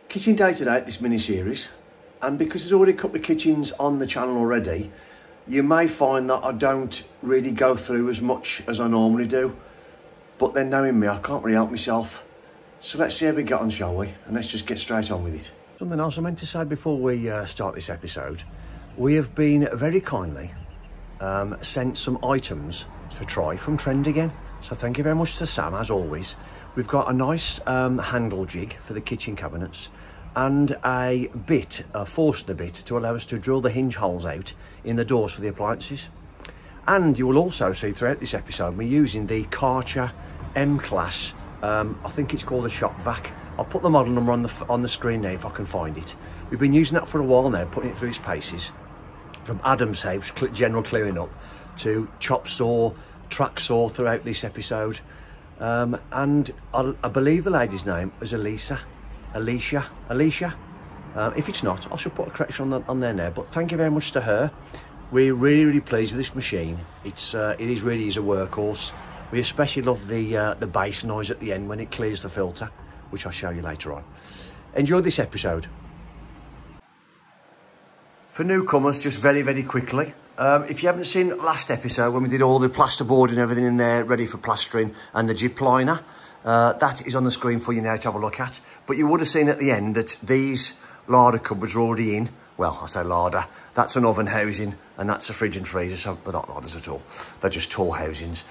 Kitchen Day Today, this mini-series, and because there's already a couple of kitchens on the channel already, you may find that I don't really go through as much as I normally do, but then knowing me, I can't really help myself. So let's see how we get on, shall we? And let's just get straight on with it. Something else I meant to say before we start this episode, we have been very kindly sent some items to try from Trend again. So thank you very much to Sam, as always. We've got a nice handle jig for the kitchen cabinets and a bit, a Forstner bit, to allow us to drill the hinge holes out in the doors for the appliances. And you will also see throughout this episode me using the Karcher M-Class, I think it's called a shop vac. I'll put the model number on the screen now if I can find it. We've been using that for a while now, putting it through its paces. From Adam's house, general clearing up, to chop saw, track saw throughout this episode. And I believe the lady's name is Alicia. If it's not, I shall put a correction on there now. But thank you very much to her. We're really pleased with this machine. It really is a workhorse. We especially love the bass noise at the end when it clears the filter, which I'll show you later on. Enjoy this episode. For newcomers, just very quickly, if you haven't seen last episode when we did all the plasterboard and everything in there ready for plastering and the jib liner, that is on the screen for you now to have a look at. But you would have seen at the end that these larder cupboards are already in. Well, I say larder, that's an oven housing and that's a fridge and freezer, so they're not larders at all. They're just tall housings.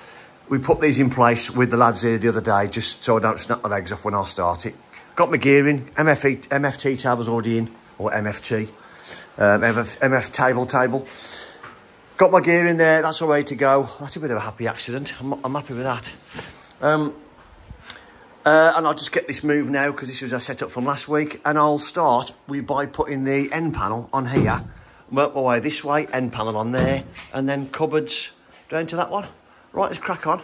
We put these in place with the lads here the other day just so I don't snap my legs off when I start it. Got my gear in, MFT table's already in, or MFT. MF table. Got my gear in there, that's all ready to go. That's a bit of a happy accident, I'm happy with that. And I'll just get this moved now because this was our setup from last week, and I'll start by putting the end panel on here, work my way this way, end panel on there, and then cupboards down to that one. Right, let's crack on.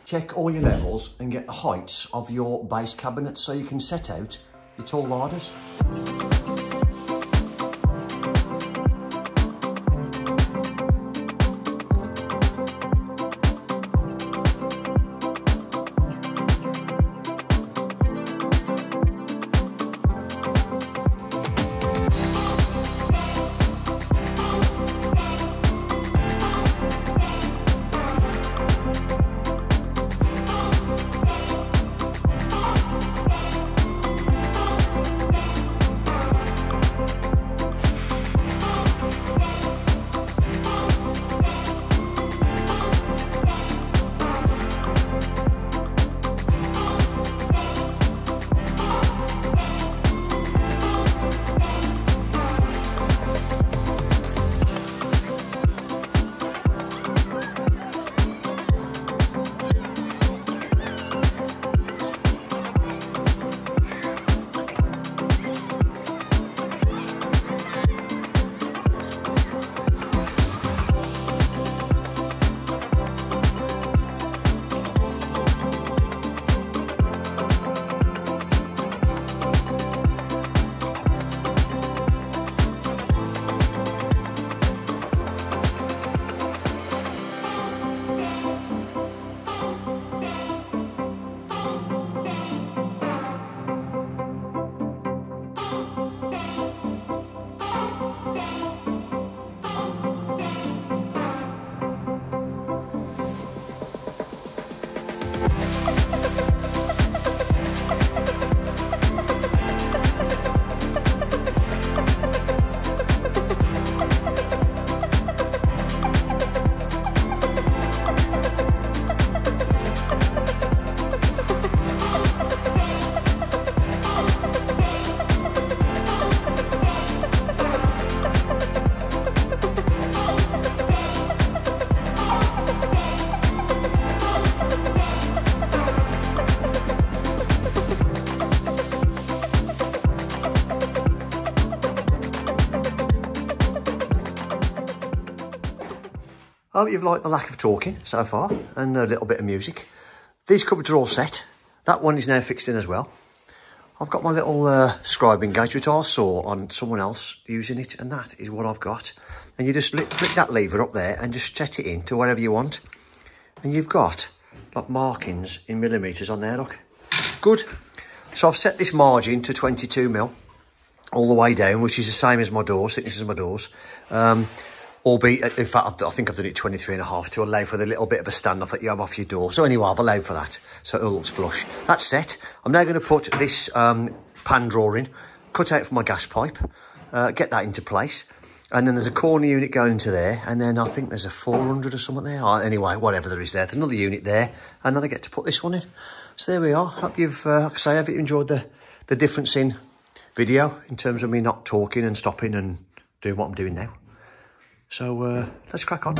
Check all your levels and get the heights of your base cabinet so you can set out your tall larders. I hope you've liked the lack of talking so far and a little bit of music. These cupboards are all set. That one is now fixed in as well. I've got my little scribing gauge, which I saw on someone else using it, and that is what I've got. And you just flick that lever up there and just set it in to whatever you want. And you've got like markings in millimetres on there, look. Good. So I've set this margin to 22mm all the way down, which is the same as my doors, thickness as my doors. Albeit, in fact, I think I've done it 23.5 to allow for the little bit of a standoff that you have off your door. So anyway, I've allowed for that, so it all looks flush. That's set. I'm now going to put this pan drawer in, cut out for my gas pipe, get that into place. And then there's a corner unit going into there, and then I think there's a 400 or something there. Anyway, whatever there is there, there's another unit there, and then I get to put this one in. So there we are. Hope you've, like I say, have you enjoyed the difference in video in terms of me not talking and stopping and doing what I'm doing now. So let's crack on.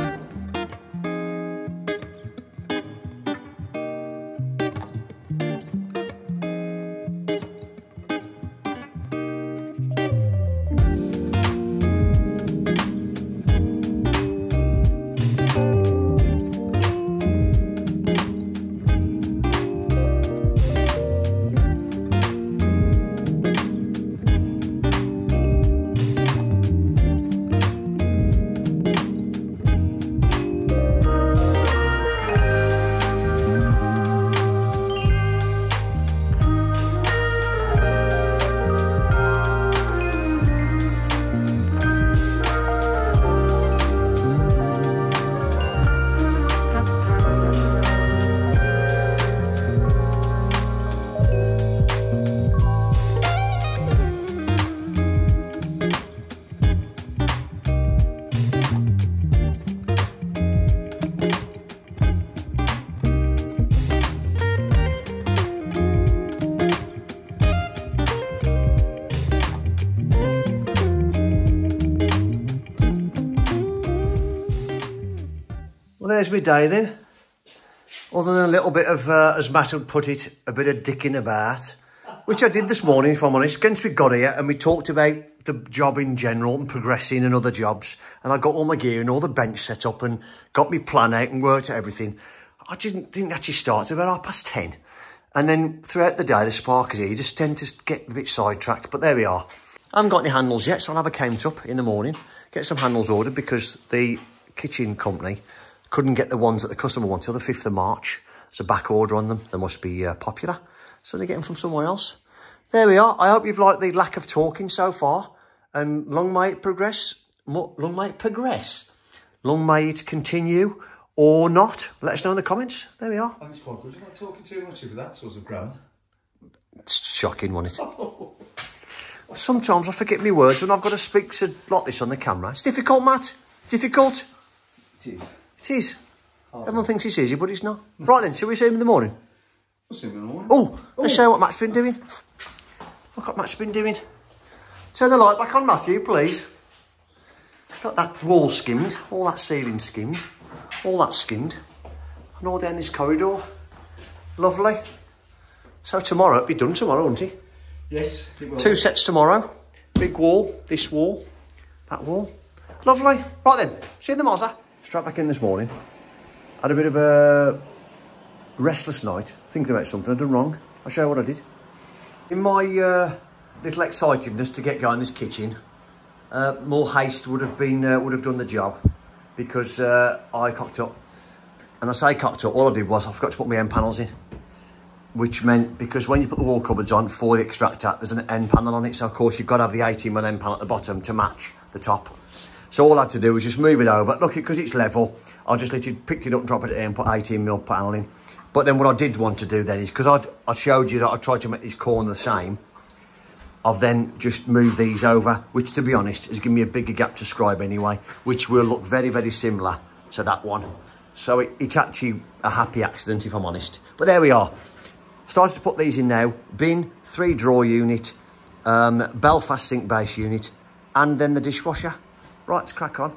Well, there's my day then. Other than a little bit of, as Matt would put it, a bit of dicking about, which I did this morning, if I'm honest. Since we got here and we talked about the job in general and progressing and other jobs, and I got all my gear and all the bench set up and got my plan out and worked out everything. I didn't actually start till about 10:30. And then throughout the day, the spark is here. You just tend to get a bit sidetracked, but there we are. I haven't got any handles yet, so I'll have a count up in the morning, get some handles ordered because the kitchen company couldn't get the ones that the customer wanted till the 5th of March. There's a back order on them. They must be popular. So they get them from somewhere else. There we are. I hope you've liked the lack of talking so far. And long may it progress. Long may it progress. Long may it continue or not. Let us know in the comments. There we are. I think it's quite good. You're not talking too much of that sort of grammar. It's shocking, wasn't it? Sometimes I forget my words when I've got to speak like this on the camera. It's difficult, Matt. Difficult. It is. It is. Everyone thinks it's easy, but it's not. Right then, shall we see him in the morning? We'll see him in the morning. Oh, let's show what Matt's been doing. Look what Matt's been doing. Turn the light back on, Matthew, please. Got that wall skimmed, all that ceiling skimmed, all that skimmed, and all down this corridor. Lovely. So tomorrow, it'll be done tomorrow, won't it? Yes, it will. 2 sets tomorrow. Big wall, this wall, that wall. Lovely. Right then, see you in the Mazza. Straight back in this morning. Had a bit of a restless night, thinking about something I'd done wrong. I'll show you what I did. In my little excitedness to get going this kitchen, more haste would have done the job because I cocked up. And I say cocked up, all I did was I forgot to put my end panels in, which meant because when you put the wall cupboards on for the extractor, there's an end panel on it. So of course you've got to have the 18mm end panel at the bottom to match the top. So all I had to do was just move it over. Look, because it's level, I just literally picked it up and dropped it in and put 18mm panel in. But then what I did want to do then is, because I showed you that I tried to make this corner the same, I've then just moved these over, which to be honest, has given me a bigger gap to scribe anyway, which will look very, very similar to that one. So it's actually a happy accident, if I'm honest. But there we are. Started to put these in now. Bin, 3 drawer unit, Belfast sink base unit, and then the dishwasher. Right, let's crack on.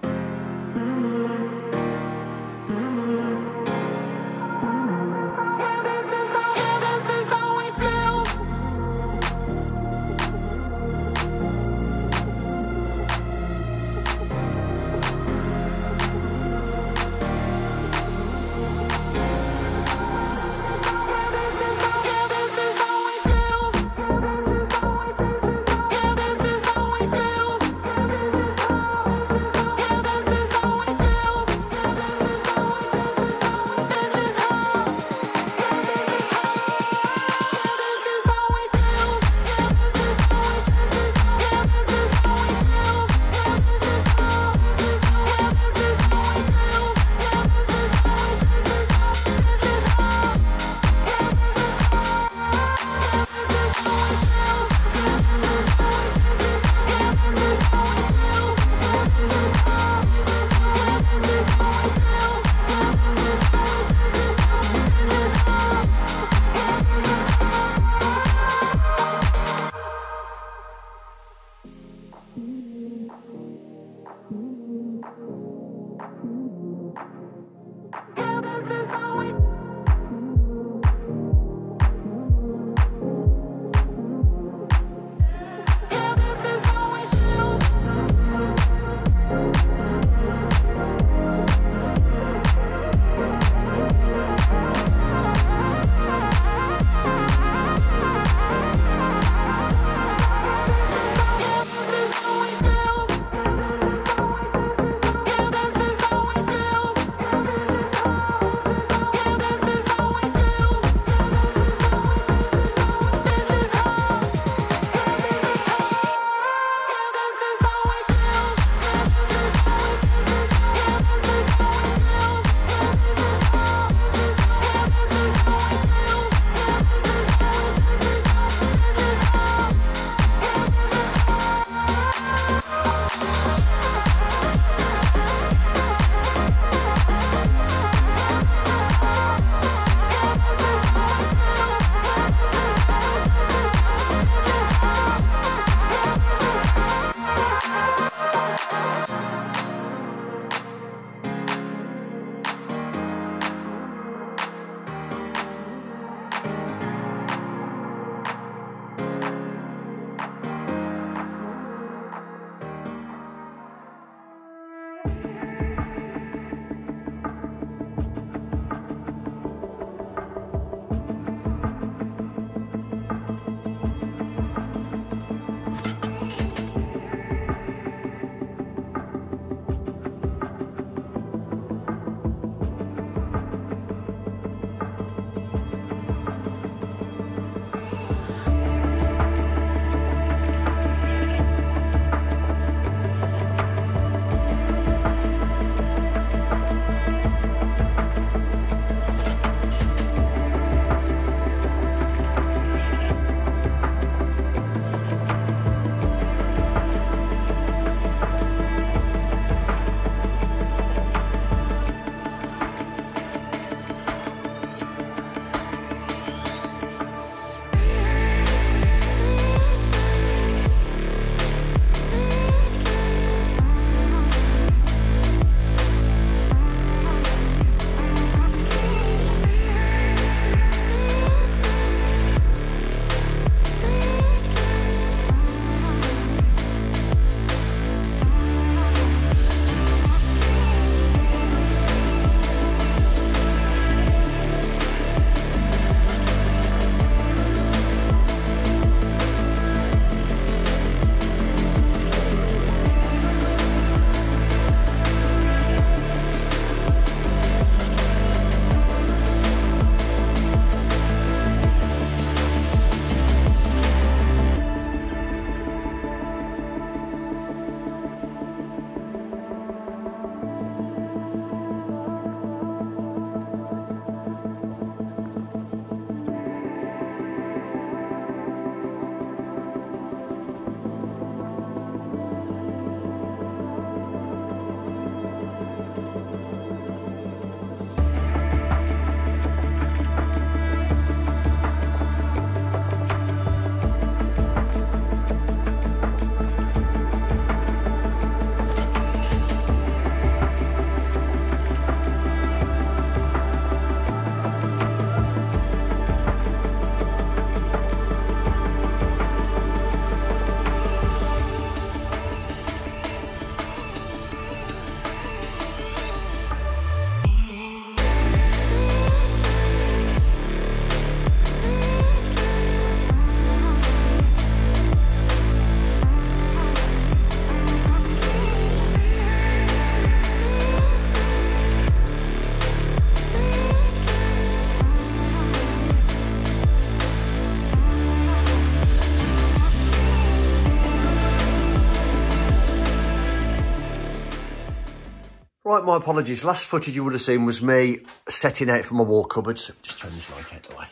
Right, my apologies. Last footage you would have seen was me setting out for my wall cupboards. Just turn this light out the way.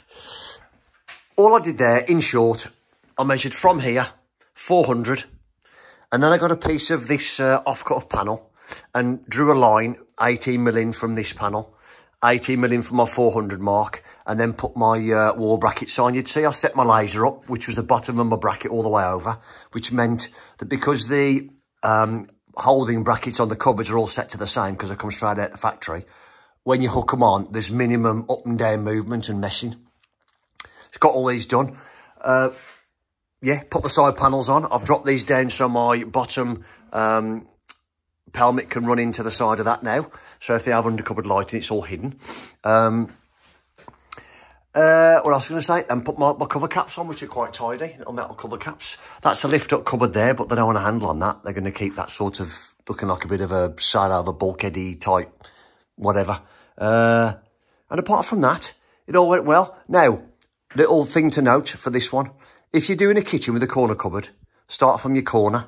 All I did there, in short, I measured from here, 400. And then I got a piece of this off-cut of panel and drew a line 18mm in from this panel, 18mm in from my 400 mark, and then put my wall brackets on. You'd see I set my laser up, which was the bottom of my bracket all the way over, which meant that because the holding brackets on the cupboards are all set to the same because they come straight out the factory, when you hook them on, there's minimum up and down movement and messing. It's got all these done. Yeah, put the side panels on. I've dropped these down so my bottom pelmet can run into the side of that now. So if they have undercupboard lighting, it's all hidden. What else was I going to say? And put my cover caps on, which are quite tidy, little metal cover caps. That's a lift-up cupboard there, but they don't want a handle on that. They're going to keep that sort of looking like a bit of a side out of a bulkheady type, whatever. And apart from that, it all went well. Now, little thing to note for this one. If you're doing a kitchen with a corner cupboard, start from your corner.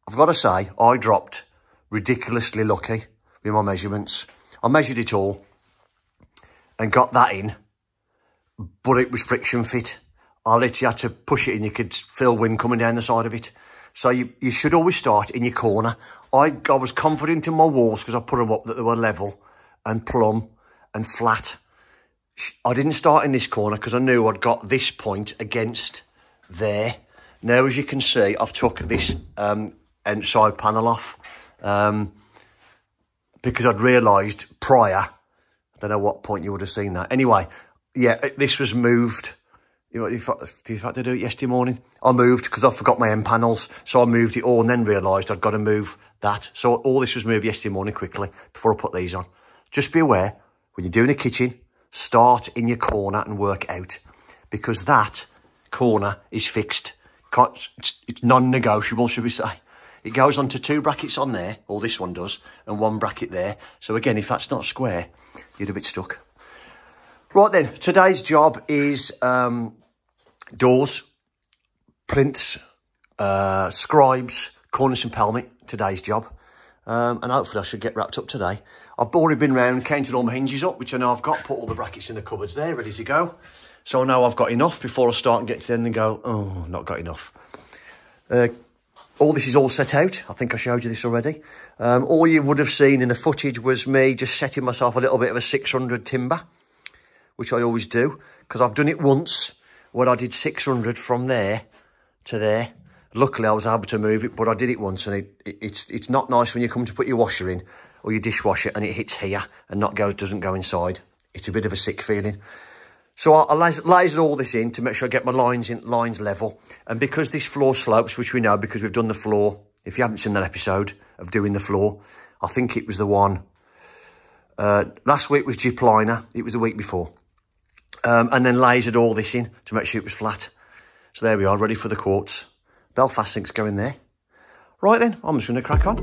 I've got to say, I dropped ridiculously lucky with my measurements. I measured it all and got that in, but it was friction fit. I literally had to push it in. You could feel wind coming down the side of it. So you should always start in your corner. I was confident in my walls because I put them up that they were level and plumb and flat. I didn't start in this corner because I knew I'd got this point against there. Now, as you can see, I've took this side panel off because I'd realised prior, I don't know what point you would have seen that. Anyway, yeah, this was moved. You know, in fact, did I do it yesterday morning? I moved because I forgot my end panels. So I moved it all and then realised I'd got to move that. So all this was moved yesterday morning quickly before I put these on. Just be aware, when you're doing a kitchen, start in your corner and work out, because that corner is fixed. It's non-negotiable, should we say. It goes onto 2 brackets on there, or this one does, and 1 bracket there. So again, if that's not square, you're a bit stuck. Right then, today's job is doors, plinths, scribes, cornice and pelmet, today's job. And hopefully I should get wrapped up today. I've already been round, counted all my hinges up, which I know I've got, put all the brackets in the cupboards there, ready to go. So I know I've got enough before I start and get to the end and go, oh, not got enough. All this is all set out. I think I showed you this already. All you would have seen in the footage was me just setting myself a little bit of a 600 timber, which I always do, because I've done it once when I did 600 from there to there. Luckily, I was able to move it, but I did it once, and it's not nice when you come to put your washer in or your dishwasher and it hits here and doesn't go inside. It's a bit of a sick feeling. So I lasered all this in to make sure I get my lines level. And because this floor slopes, which we know because we've done the floor, if you haven't seen that episode of doing the floor, I think it was the one, last week was gyp liner, it was the week before. And then lasered all this in to make sure it was flat. So there we are, ready for the quartz. Belfast sink's going there. Right then, I'm just going to crack on.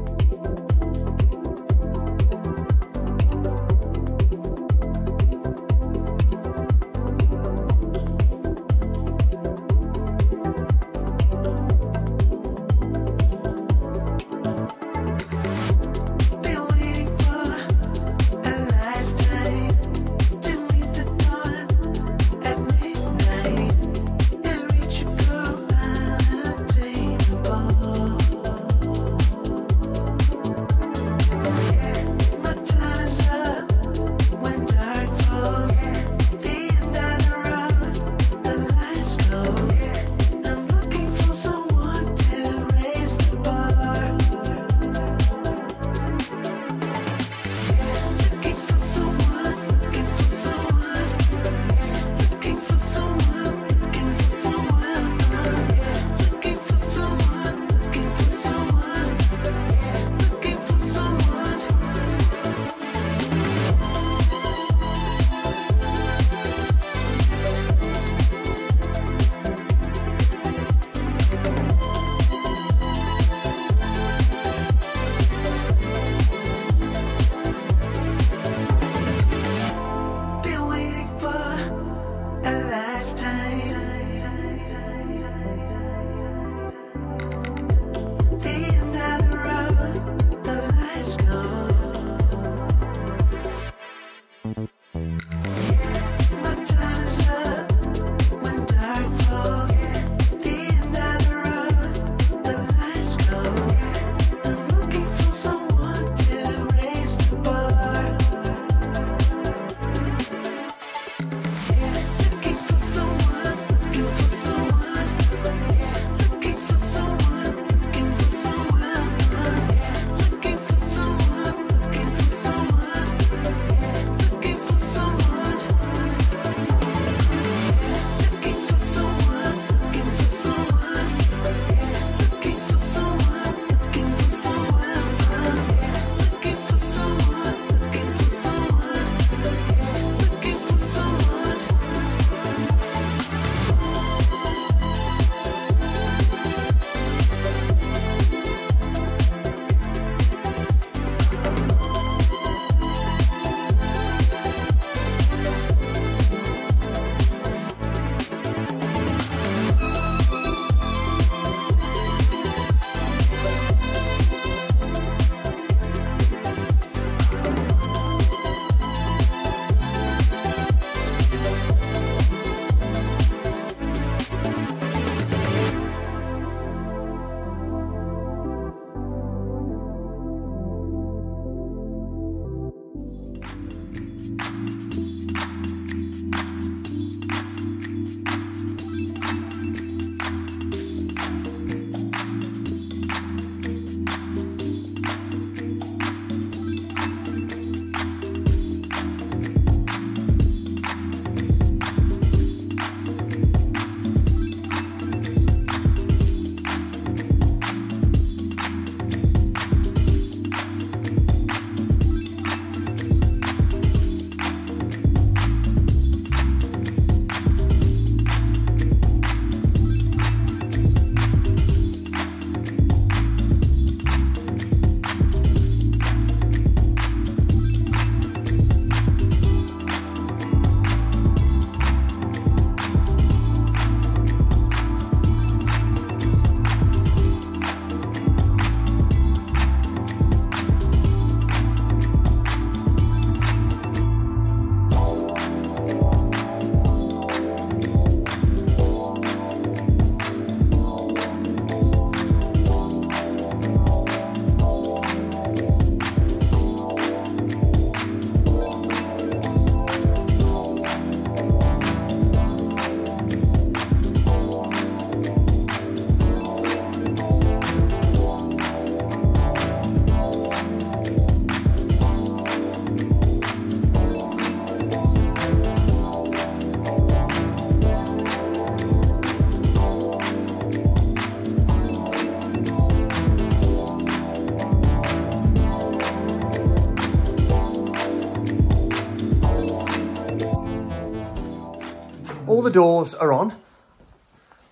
doors are on,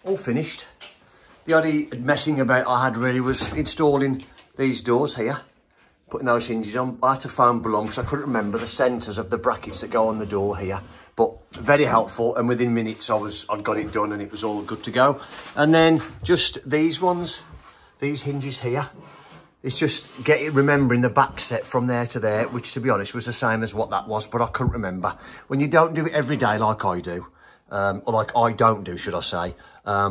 all finished. The only messing about I had really was installing these doors here, putting those hinges on. I had to phone Blum because I couldn't remember the centres of the brackets that go on the door here. But very helpful, and within minutes I'd got it done and it was all good to go. And then just these ones, these hinges here. It's just remembering the back set from there to there, which to be honest was the same as what that was, but I couldn't remember. When you don't do it every day like I do, or like I don't do, should I say,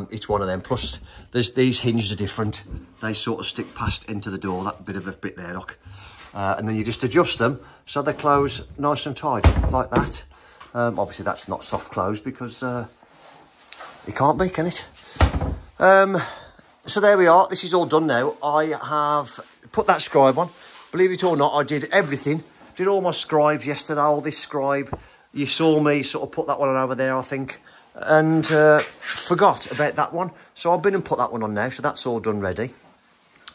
it's one of them. Plus, these hinges are different. They sort of stick past into the door, that bit of a bit there, look. And then you just adjust them so they close nice and tight, like that. Obviously, that's not soft close because it can't be, can it? So there we are. This is all done now. I have put that scribe on. Believe it or not, I did everything. Did all my scribes yesterday, all this scribe. You saw me sort of put that one on over there, I think. And forgot about that one. So I've been and put that one on now. So that's all done ready.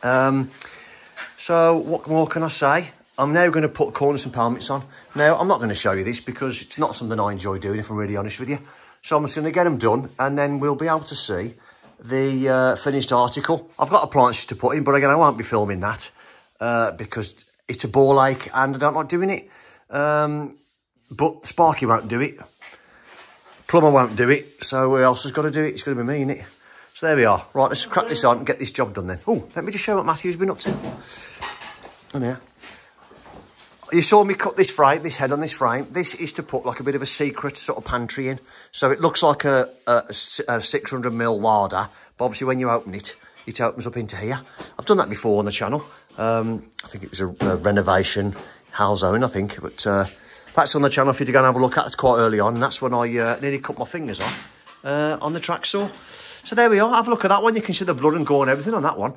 So what more can I say? I'm now going to put cornice and pelmets on. Now, I'm not going to show you this because it's not something I enjoy doing, if I'm really honest with you. So I'm just going to get them done and then we'll be able to see the finished article. I've got appliances to put in, but again, I won't be filming that because it's a ball ache and I don't like doing it. But Sparky won't do it. Plumber won't do it. So who else has got to do it? It's going to be me, innit? So there we are. Right, let's crack this on and get this job done then. Oh, let me just show what Matthew's been up to. Oh, yeah. You saw me cut this frame, this head on this frame. This is to put like a bit of a secret sort of pantry in. So it looks like a 600ml larder, but obviously when you open it, it opens up into here. I've done that before on the channel. I think it was a renovation, Hal Zone, I think. But that's on the channel for you to go and have a look at. It's quite early on. And that's when I nearly cut my fingers off on the track saw. So there we are. Have a look at that one. You can see the blood and gore and everything on that one.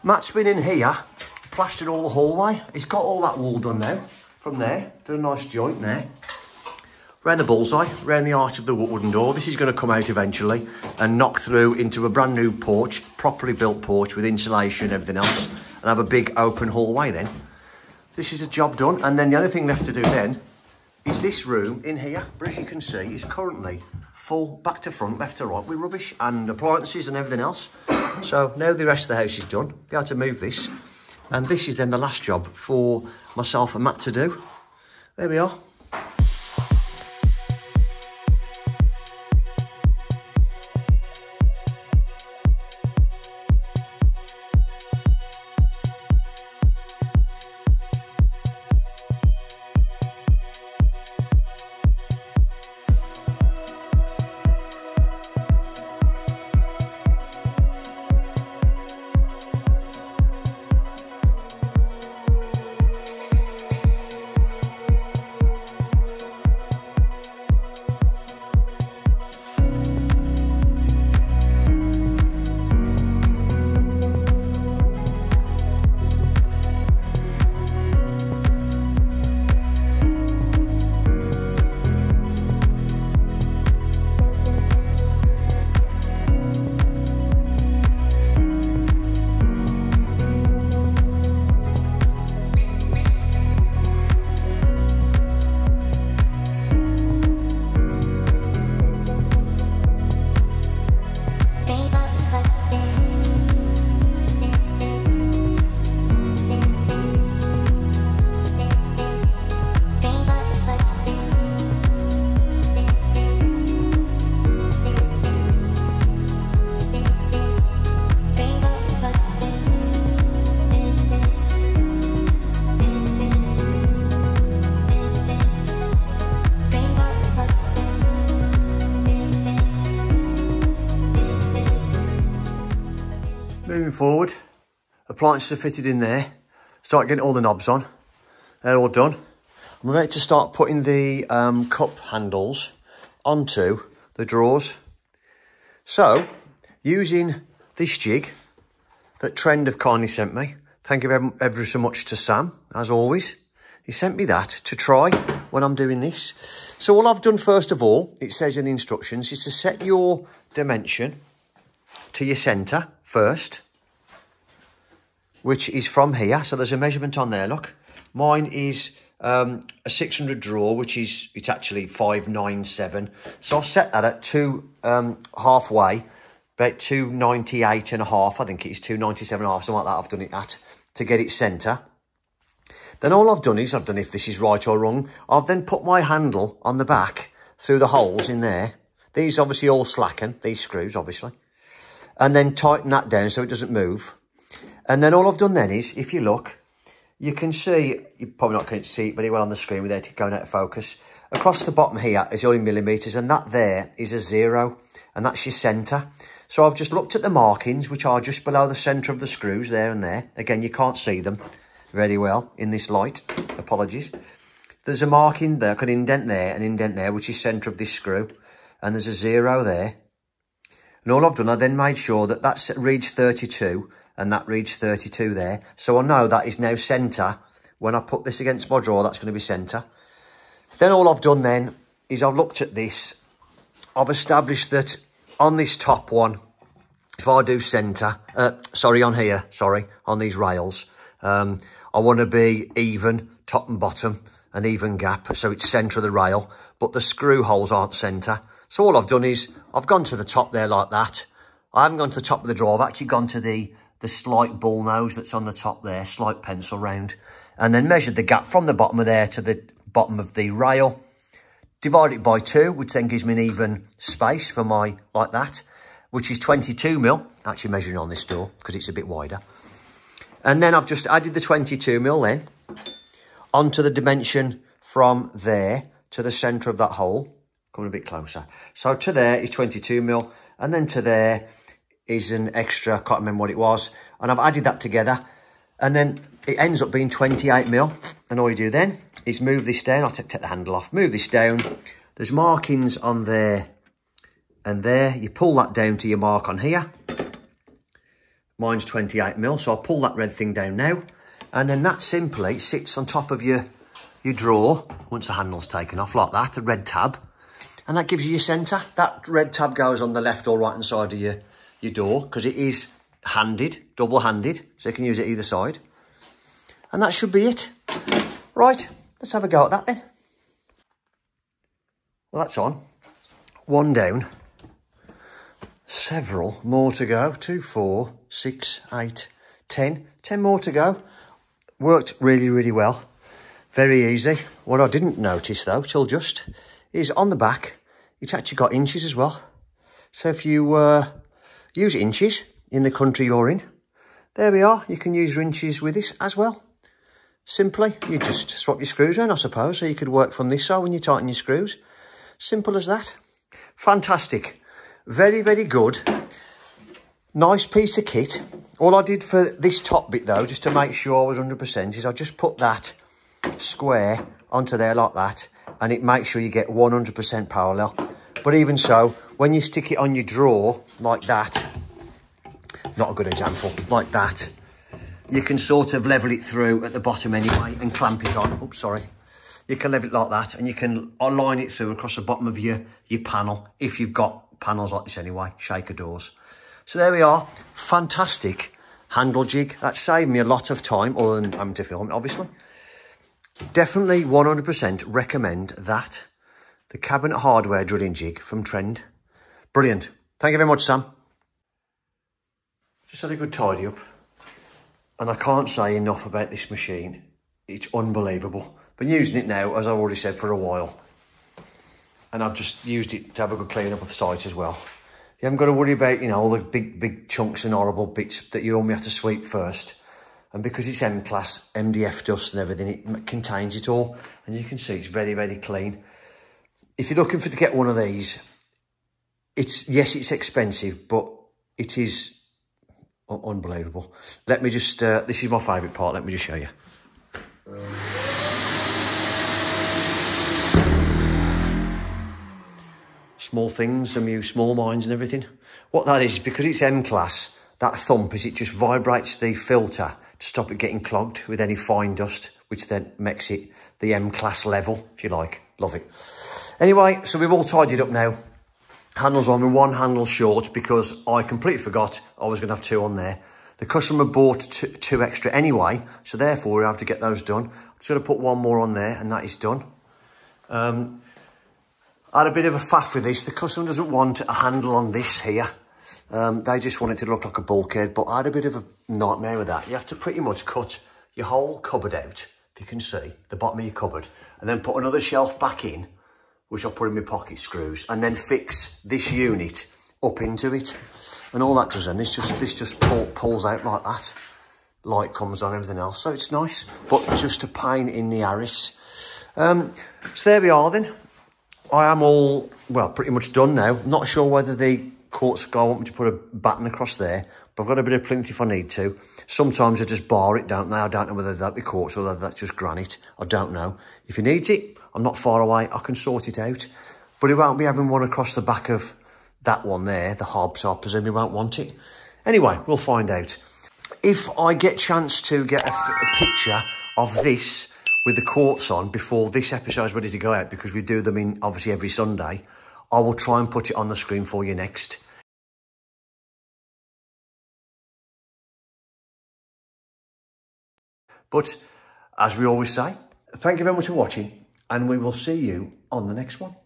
Matt's been in here, plastered all the hallway. He's got all that wall done now. From there, done a nice joint there. Round the bullseye, round the arch of the wooden door. This is going to come out eventually and knock through into a brand new porch, properly built porch with insulation and everything else, and have a big open hallway then. This is a job done, and then the other thing left to do then is this room in here, but as you can see, is currently full back to front, left to right, with rubbish and appliances and everything else. So now the rest of the house is done, be able to move this. And this is then the last job for myself and Matt to do. There we are. Moving forward, appliances are fitted in there. Start getting all the knobs on. They're all done. I'm about to start putting the cup handles onto the drawers. So, using this jig that Trend have kindly sent me. Thank you ever so much to Sam, as always. He sent me that to try when I'm doing this. So all I've done first of all, it says in the instructions, is to set your dimension to your centre first, which is from here. So there's a measurement on there, look. Mine is a 600 draw, which is, it's actually 597. So I've set that at halfway, about 298 and a half. I think it is 297 and a half, something like that. I've done it at to get it centre. Then all I've done is, I don't know if this is right or wrong, I've then put my handle on the back through the holes in there. These obviously all slacken, these screws obviously. And then tighten that down so it doesn't move. And then all I've done then is, if you look, you can see, you're probably not going to see it very well on the screen without it going out of focus. Across the bottom here is all in millimetres, and that there is a 0, and that's your centre. So I've just looked at the markings, which are just below the centre of the screws there and there. Again, you can't see them very well in this light. Apologies. There's a marking there, an indent there, which is centre of this screw. And there's a 0 there. And all I've done, I then made sure that that reads 32 and that reads 32 there. So I know that is now centre. When I put this against my drawer, that's going to be centre. Then all I've done then is I've looked at this. I've established that on this top one, if I do centre, on these rails, I want to be even, top and bottom, an even gap, so it's centre of the rail, but the screw holes aren't centre. So all I've done is, I've gone to the top there like that. I haven't gone to the top of the drawer, I've actually gone to the slight bull nose that's on the top there, slight pencil round, and then measured the gap from the bottom of there to the bottom of the rail, divide it by 2, which then gives me an even space for my, like that, which is 22mm, actually measuring on this door, because it's a bit wider. And then I've just added the 22mm then onto the dimension from there to the centre of that hole. Coming a bit closer. So to there is 22mm, and then to there is an extra, can't remember what it was. And I've added that together, and then it ends up being 28mm. And all you do then is move this down. I'll take the handle off, move this down. There's markings on there and there. You pull that down to your mark on here. Mine's 28mm, so I'll pull that red thing down now. And then that simply sits on top of your drawer, once the handle's taken off, like that, a red tab. And that gives you your centre. That red tab goes on the left or right hand side of your door, because it is handed, double-handed, so you can use it either side. And that should be it. Right, let's have a go at that then. Well, that's on. One down. Several more to go. 2, 4, 6, 8, 10. 10 more to go. Worked really, really well. Very easy. What I didn't notice though, till just, is on the back, it's actually got inches as well. So if you use inches in the country you're in, there we are. You can use your inches with this as well. Simply, you just swap your screws around, I suppose, so you could work from this side when you tighten your screws. Simple as that. Fantastic. Very, very good. Nice piece of kit. All I did for this top bit though, just to make sure I was 100%, is I just put that square onto there like that, and it makes sure you get 100% parallel. But even so, when you stick it on your drawer like that, not a good example, like that, you can sort of level it through at the bottom anyway and clamp it on. Oops, sorry. You can level it like that, and you can align it through across the bottom of your panel, if you've got panels like this anyway, shaker doors. So there we are. Fantastic handle jig. That saved me a lot of time, other than having to film it, obviously. Definitely 100% recommend that. The cabinet hardware drilling jig from Trend. Brilliant. Thank you very much, Sam. Just had a good tidy up. And I can't say enough about this machine. It's unbelievable. Been using it now, as I've already said, for a while. And I've just used it to have a good clean up of the site as well. You haven't got to worry about, you know, all the big chunks and horrible bits that you normally have to sweep first. And because it's M-class, MDF dust and everything, it contains it all. And you can see it's very, very clean. If you're looking to get one of these, yes, it's expensive, but it is unbelievable. Let me just, this is my favourite part, let me just show you. Small things, some use small minds and everything. What that is, because it's M-class, that thump is it just vibrates the filter to stop it getting clogged with any fine dust, which then makes it the M-class level, if you like. Love it. Anyway, so we've all tidied up now. Handles on, with one handle short because I completely forgot I was going to have 2 on there. The customer bought two extra anyway, so therefore we have to get those done. I'm just going to put one more on there, and that is done. I had a bit of a faff with this. The customer doesn't want a handle on this here. They just want it to look like a bulkhead, but I had a bit of a nightmare with that. You have to pretty much cut your whole cupboard out, if you can see, the bottom of your cupboard, and then put another shelf back in, which I'll put in my pocket screws, and then fix this unit up into it. And all that does then, this just pulls out like that. Light comes on, everything else, so it's nice, but just a pain in the arse. So there we are then. I am all, well, pretty much done now. Not sure whether the quartz guy want me to put a batten across there, but I've got a bit of plinth if I need to. Sometimes they just bar it, don't they? I don't know whether that be quartz or whether that's just granite. I don't know. If he needs it, I'm not far away. I can sort it out. But he won't be having one across the back of that one there, the hob, so I presume he won't want it. Anyway, we'll find out. If I get chance to get a picture of this with the quartz on before this episode is ready to go out, because we do them in obviously every Sunday, I will try and put it on the screen for you next. But as we always say, thank you very much for watching, and we will see you on the next one.